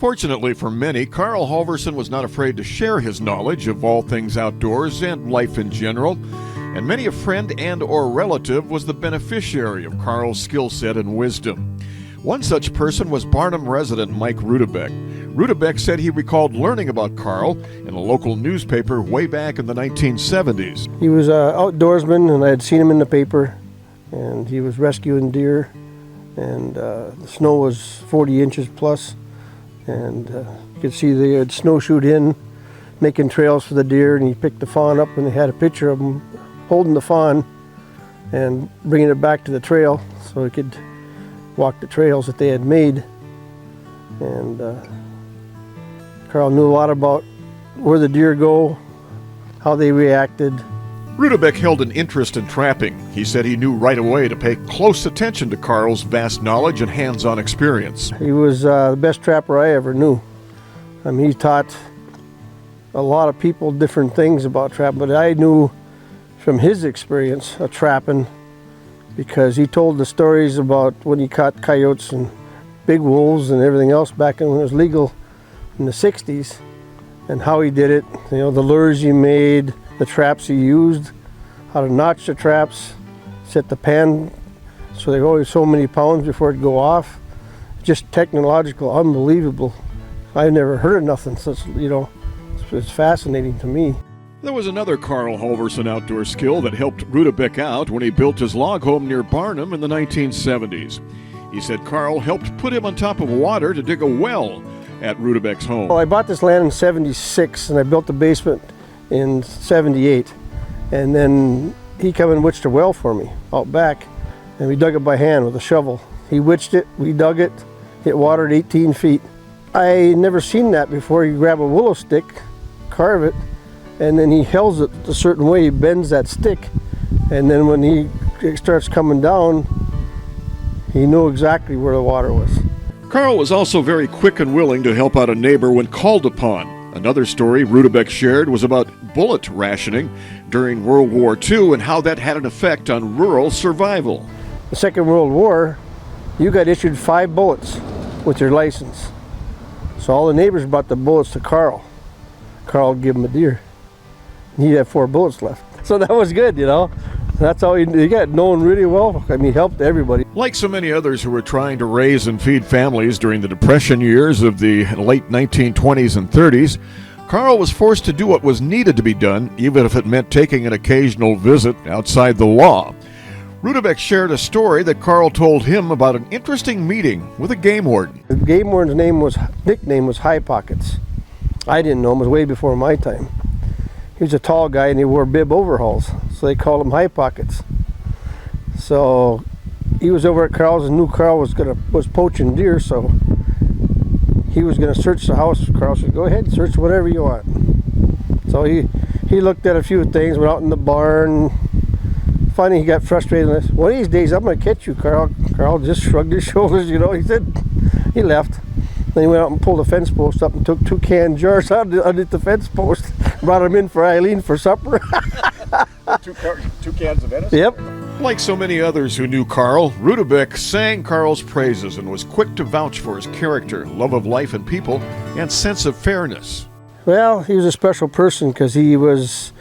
Fortunately for many, Carl Halverson was not afraid to share his knowledge of all things outdoors and life in general, and many a friend and or relative was the beneficiary of Carl's skill set and wisdom. One such person was Barnum resident Mike Rudebeck. Rudebeck said he recalled learning about Carl in a local newspaper way back in the 1970s. He was an outdoorsman, and I had seen him in the paper, and he was rescuing deer, and the snow was 40 inches plus, and you could see they had snowshoed in, making trails for the deer, and he picked the fawn up, and they had a picture of him holding the fawn and bringing it back to the trail so he could walk the trails that they had made. And Carl knew a lot about where the deer go, how they reacted. Rudebeck held an interest in trapping. He said he knew right away to pay close attention to Carl's vast knowledge and hands-on experience. He was the best trapper I ever knew. I mean, he taught a lot of people different things about trapping, but I knew from his experience of trapping, because he told the stories about when he caught coyotes and big wolves and everything else back when it was legal in the 60s, and how he did it, you know, the lures he made, the traps he used, how to notch the traps, set the pan so they were always so many pounds before it'd go off. Just technological, unbelievable. I've never heard of nothing such, you know, it's fascinating to me. There was another Carl Halverson outdoor skill that helped Rudebeck out when he built his log home near Barnum in the 1970s. He said Carl helped put him on top of water to dig a well at Rudebeck's home. Well, I bought this land in '76, and I built the basement in '78, and then he come and witched a well for me out back, and we dug it by hand with a shovel. He witched it, we dug it, it watered 18 feet. I never seen that before. You grab a willow stick, carve it, and then he hells it a certain way. He bends that stick, and then when it starts coming down, he knew exactly where the water was. Carl was also very quick and willing to help out a neighbor when called upon. Another story Rudebeck shared was about bullet rationing during World War II and how that had an effect on rural survival. The Second World War, you got issued 5 bullets with your license. So all the neighbors brought the bullets to Carl. Carl would give him a deer. He'd have 4 bullets left. So that was good, you know. That's how he got known really well. I mean, he helped everybody. Like so many others who were trying to raise and feed families during the Depression years of the late 1920s and 30s, Carl was forced to do what was needed to be done, even if it meant taking an occasional visit outside the law. Rudebeck shared a story that Carl told him about an interesting meeting with a game warden. The game warden's nickname was High Pockets. I didn't know him. It was way before my time. He was a tall guy, and he wore bib overalls, so they called him High Pockets. So he was over at Carl's and knew Carl was poaching deer, so he was going to search the house. Carl said, "Go ahead, search whatever you want." So he looked at a few things, went out in the barn. Finally, he got frustrated and said, "One of these days, I'm going to catch you, Carl." Carl just shrugged his shoulders, you know. He said, he left. Then he went out and pulled a fence post up and took 2 can jars out underneath the fence post, brought them in for Eileen for supper. 2 cans of Venice? Yep. Like so many others who knew Carl, Rudebeck sang Carl's praises and was quick to vouch for his character, love of life and people, and sense of fairness. Well, he was a special person because he was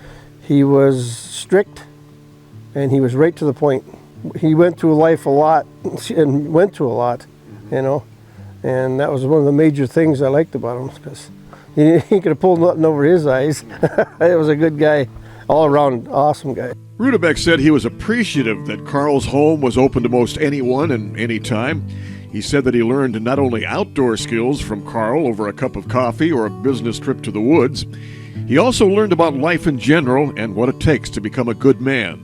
strict, and he was right to the point. He went through life a lot and went through a lot, you know. And that was one of the major things I liked about him, because he could have pulled nothing over his eyes. He was a good guy, all around awesome guy. Rudebeck said he was appreciative that Carl's home was open to most anyone and any time. He said that he learned not only outdoor skills from Carl over a cup of coffee or a business trip to the woods, he also learned about life in general and what it takes to become a good man.